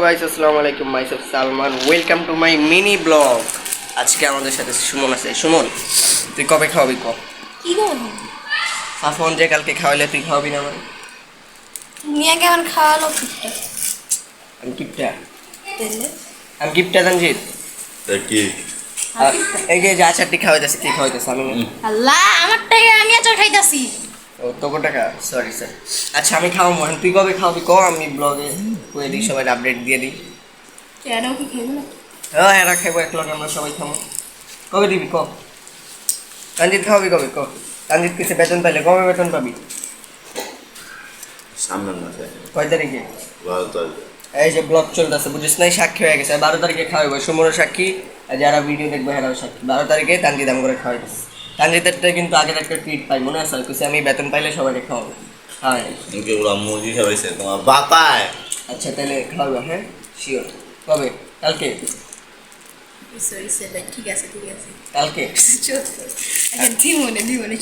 Guys, আসসালামু আলাইকুম। Myself Salman, welcome to my mini blog. আজকে আমাদের সাথে সুমন আছে। সুমন, তুই কবে খাওয়াবি ক? কি করবো? সাফন যে কালকে খাওয়াইলে তুই খাওয়াবি না মানে? মিয়া কেমন খাওয়ালো পিঠটা আমি কিপটা, তেলে আমি কিপটা তানজিৎ। কি এই যে আচারটি খাওয়াইতেছে, কি খাওয়াইতেছে আমি না। আল্লাহ আমারটাই আমি আচার খাইতাছি। ও তোর টাকা, সরি স্যার। আচ্ছা আমি খাওয়াবো, এখন তুই কবে খাওয়াবি ক? আমি ব্লগে কয়ে দিই, সবাই আপডেট দিয়ে দিই। কেন কি খাইবো না? হ্যাঁ, এরা খাইবো এক লগে, আমরা সবাই খাবো। কবে দিবি ক? তানজিৎ খাওয়াবি কবে ক? তানজিৎ কিছু বেতন পাইলে কবে বেতন পাবি? সামনের মাসে কয় তারিখে? 12 তারিখে। এই যে ব্লগ চলতেছে, বুঝিস নাই, সাক্ষী হয়ে গেছে। 12 তারিখে খাওয়াবো, সুমনের সাক্ষী, আর যারা ভিডিও দেখবে হেরাও সাক্ষী। 12 তারিখে তানজিৎ দাম করে খাওয়াই দিচ্ছে। তানজিতেরটা কিন্তু আগের একটা ট্রিট পাই, মনে আছে? কিছু আমি বেতন পাইলে সবাইকে খাওয়াবো। হ্যাঁ ওকে ওরা মুরগি খাওয়াইছে তোমার বাপায়। আচ্ছা তাহলে খাওয়াবো, হ্যাঁ শিওর। কবে? কালকে? ঠিক আছে ঠিক আছে কালকে? চল দিমনে